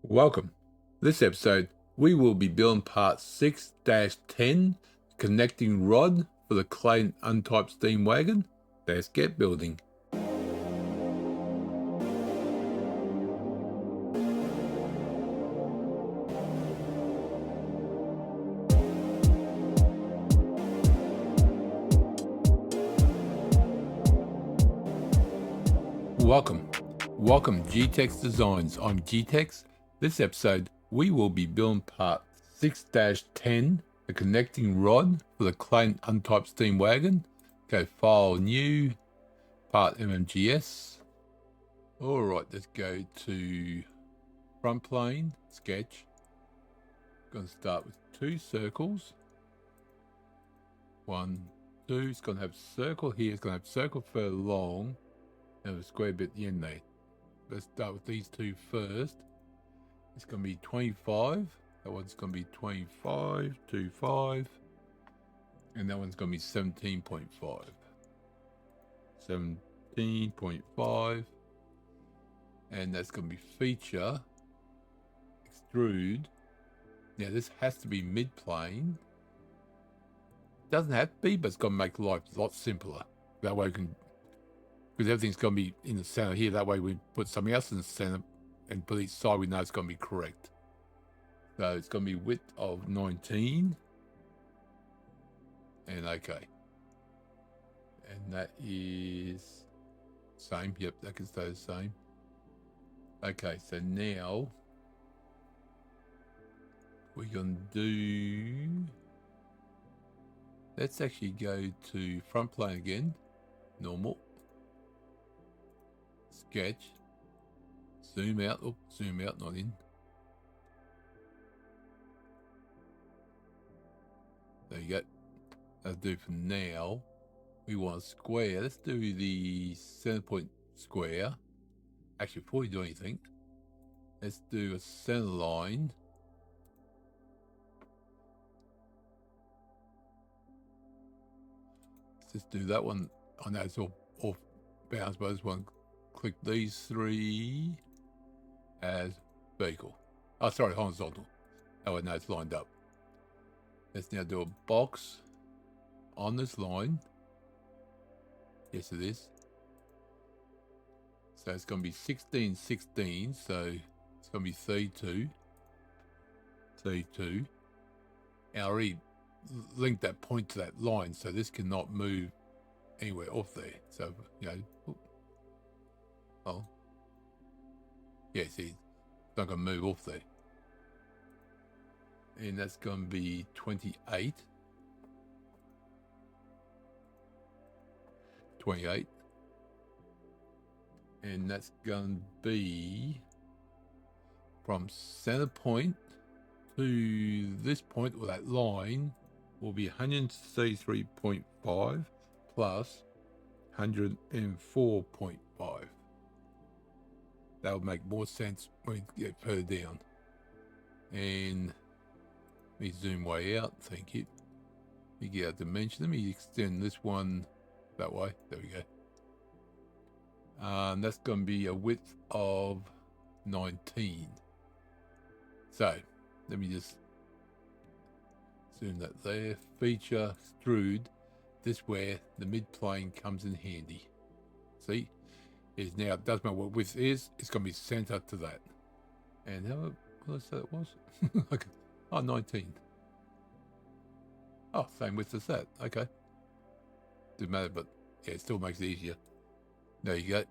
Welcome. This episode, we will be building part 6-10, connecting rod for the Clayton Undertype Steam Wagon. Let's get building. Welcome G-Tex Designs. I'm G-Tex. This episode, we will be building part 6-10, the connecting rod for the Clayton Undertype Steam Wagon. Go File, New, Part MMGS. Alright, let's go to Front Plane, Sketch. Going to start with 2 circles. 1, 2, it's going to have circle here, it's going to have circle further along, and a square bit at the end there. Let's start with these 2 first. It's going to be 25. That one's going to be 25, 25. And that one's going to be 17.5. 17.5. And that's going to be feature, extrude. Now this has to be mid-plane. Doesn't have to be, but it's going to make life a lot simpler. That way we can, because everything's going to be in the center here. That way we put something else in the center and put each side, we know it's going to be correct. So it's going to be width of 19. And okay. And that is same. Yep, that can stay the same. Okay, so now we're going to do, let's actually go to front plane again. Normal. Sketch. Zoom out. Oh, zoom out, not in. There you go. That'll do for now. We want a square. Let's do the center point square. Actually, before we do anything, let's do a center line. Let's just do that one. I know it's all off bounds, but I just want to click these 3 as vertical. Oh, sorry, horizontal. Oh, no, it's lined up. Let's now do a box on this line. Yes, it is. So it's going to be 16, 16. So it's going to be 32. 32. And I already linked that point to that line, so this cannot move anywhere off there. So, you know, oh, yeah, see, it's not going to move off there. And that's going to be 28. 28. And that's going to be from center point to this point, or that line, will be 133.5 plus 104.5. That would make more sense when we get further down. And let me zoom way out. Thank you. You get out dimension. Let me extend this one that way. There we go. That's going to be a width of 19. So let me just zoom that there. Feature, extrude. This where the mid plane comes in handy. See, is now, it doesn't matter what width is, it's going to be center to that. And how, what did I say it was? Okay. Oh, 19. Oh, same width as that. Okay. Doesn't matter, but yeah, it still makes it easier. There you go.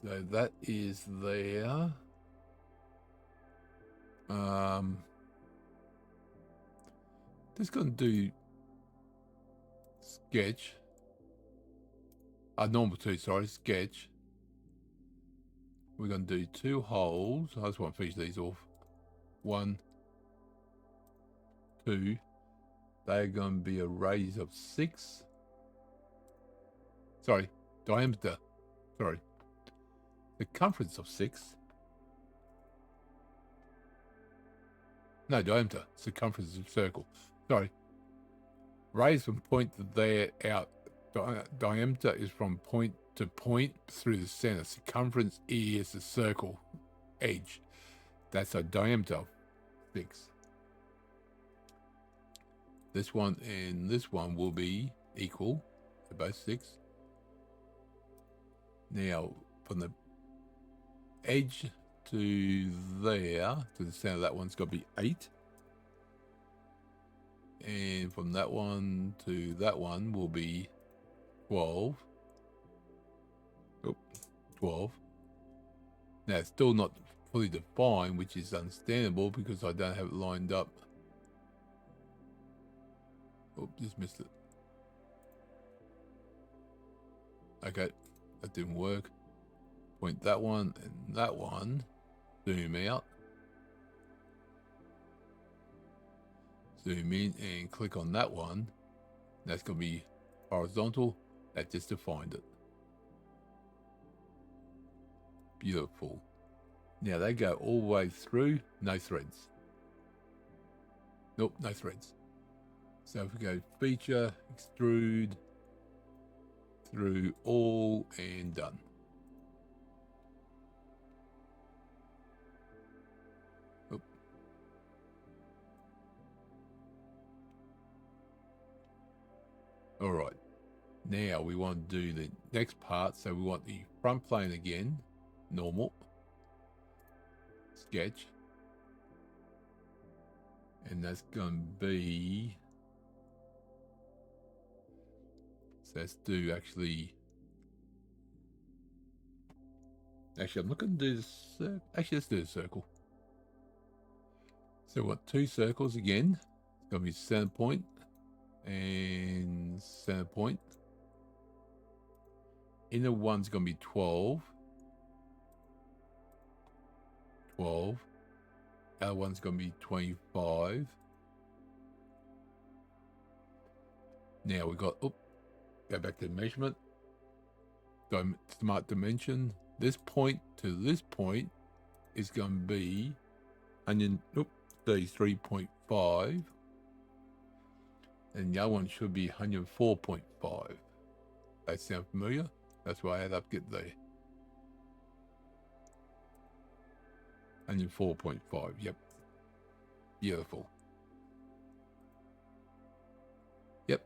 So that is there. Just going to do sketch. Normal 2, sorry, sketch. We're going to do 2 holes. I just want to finish these off. 1, 2. They're going to be a radius of 6. Sorry, diameter. Sorry. Circumference of 6. No, diameter. Circumference of circle. Sorry. Radius from point to there out. Diameter is from point to point through the center. Circumference is the circle edge. That's a diameter of 6. This one and this one will be equal. They're both 6. Now, from the edge to there, to the center of that one's got to be 8. And from that one to that one will be 12. Oh, 12. Now, it's still not fully defined, which is understandable because I don't have it lined up. Oh, just missed it. Okay, that didn't work. Point that one and that one. Zoom out. Zoom in and click on that one. That's going to be horizontal. That just defined it. Beautiful. Now they go all the way through, no threads. Nope, no threads. So if we go feature, extrude, through all, and done. Oop. All right. Now we want to do the next part. So we want the front plane again, normal, sketch, and that's going to be, so let's do actually I'm not going to do this, actually let's do the circle. So we want 2 circles again. It's going to be center point and center point. Inner one's going to be 12. 12. Outer one's going to be 25. Now we got, go back to the measurement. Smart dimension. This point to this point is going to be 33.5. And the other one should be 104.5. That sound familiar? That's why I had up get there. 104.5, yep. Beautiful. Yep.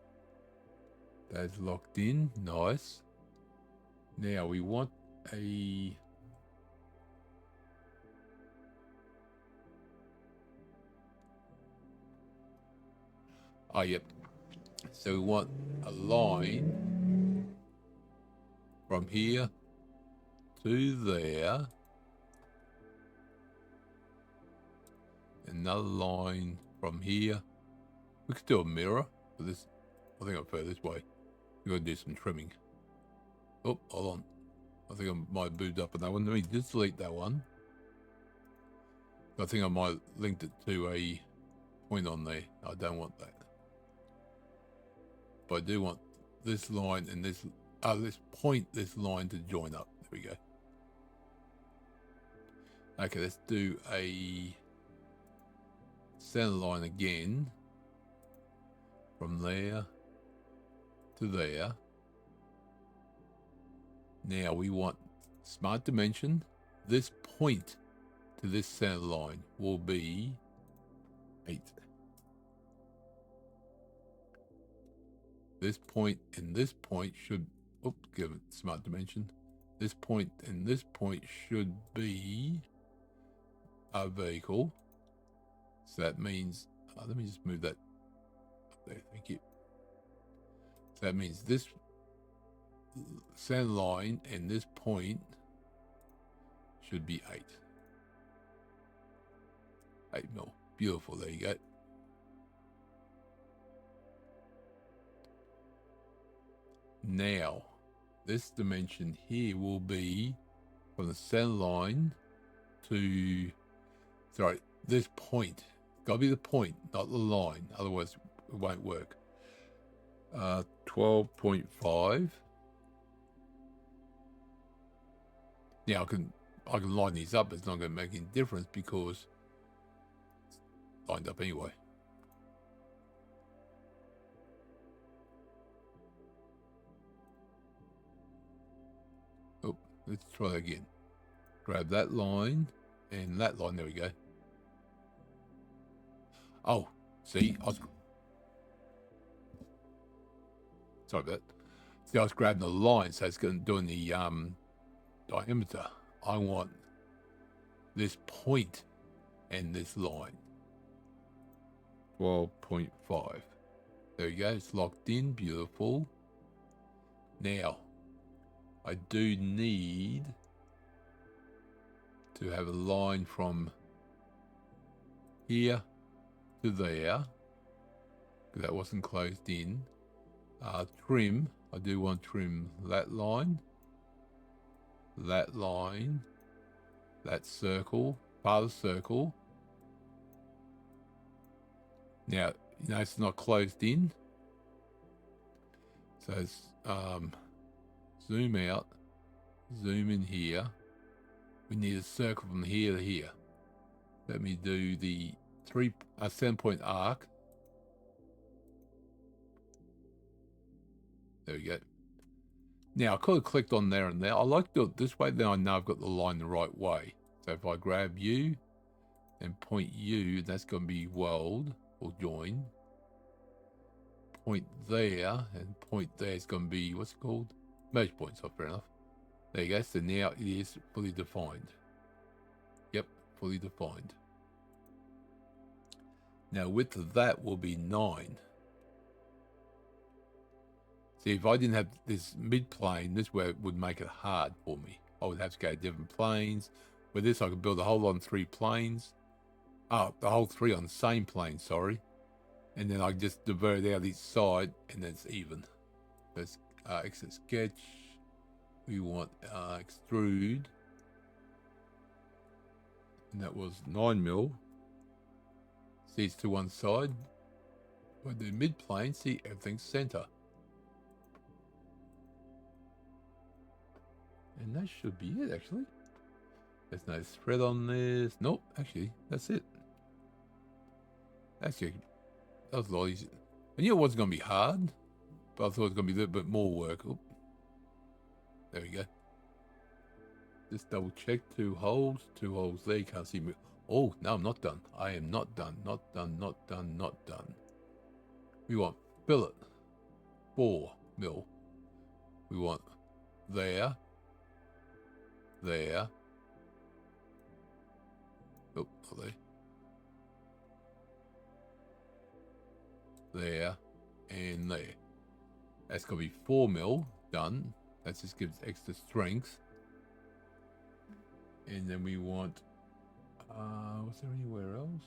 That's locked in, nice. Now we want a... Oh, yep. So we want a line from here to there. Another line from here. We could do a mirror for this. I think I'll go this way. We're going to do some trimming. Oh, hold on. I think I might have moved up on that one. Let me just delete that one. I think I might have linked it to a point on there. I don't want that. But I do want this line and this point, this line to join up. There we go. Okay, let's do a center line again. From there to there. Now we want smart dimension. This point to this center line will be 8. This point and this point should, give it smart dimension. This point and this point should be a vertical. So that means, let me just move that up there, thank you. So that means this center line and this point should be 8. 8 mil. Beautiful, there you go. Now, this dimension here will be from the center line to, sorry, this point. Gotta be the point, not the line. Otherwise, it won't work. 12.5. Now, I can line these up. It's not going to make any difference because it's lined up anyway. Let's try that again. Grab that line and that line. There we go. Oh, see, sorry about that. See, I was grabbing the line, so it's doing the diameter. I want this point and this line. 12.5. There you go. It's locked in. Beautiful. Now, I do need to have a line from here to there. That wasn't closed in. Trim. I do want to trim that line, that circle, part of the circle. Now, you know it's not closed in. So it's, zoom out, zoom in here. We need a circle from here to here. Let me do the 7-point arc. There we go. Now, I could have clicked on there and there. I like to do it this way, then I know I've got the line the right way. So if I grab you and point you, that's going to be weld or join. Point there and point there is going to be, what's it called? Merge points, oh, fair enough. There you go. So now it is fully defined. Yep, fully defined. Now width of that will be 9. See, if I didn't have this mid-plane, this where it would make it hard for me. I would have to go to different planes. With this, I could build a whole on 3 planes. Oh, the whole 3 on the same plane, sorry. And then I just divert out each side, and then it's even. Let's exit sketch. We want extrude. And that was 9mm. See, it's to one side. With the mid-plane, see, everything's center. And that should be it, actually. There's no thread on this. Nope, actually, that's it. Actually, that was a lot easier. I knew it wasn't going to be hard, but I thought it was going to be a little bit more work. Oop. There we go. Just double check. 2 holes there. You can't see me. Oh, no, I'm not done. I am not done. Not done. We want fillet. 4mm. We want there. Oh, not there. There and there. That's going to be 4mm done. That just gives extra strength. And then we want, was there anywhere else?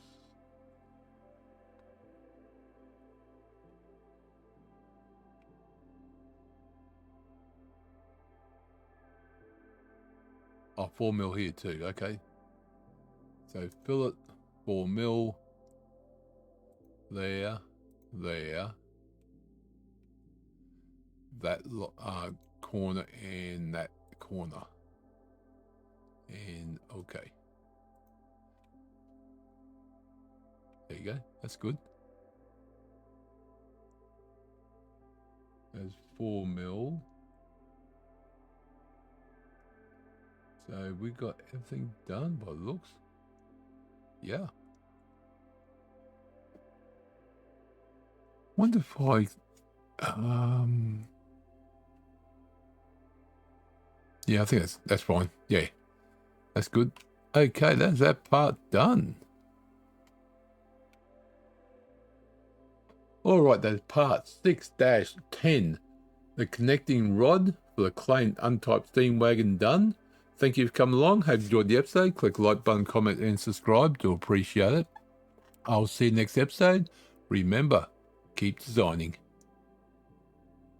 Oh, 4mm here too, okay. So fillet, 4mm, there, that corner and that corner. And okay. There you go, that's good. There's 4mm. So we got everything done by the looks. Yeah. Wonder if I yeah, I think that's fine. Yeah. That's good. Okay, that's that part done. Alright, that's part 6-10. The connecting rod for the Clayton Undertype Steam Wagon done. Thank you for coming along. Hope you enjoyed the episode. Click the like button, comment, and subscribe. Do appreciate it. I'll see you next episode. Remember, keep designing.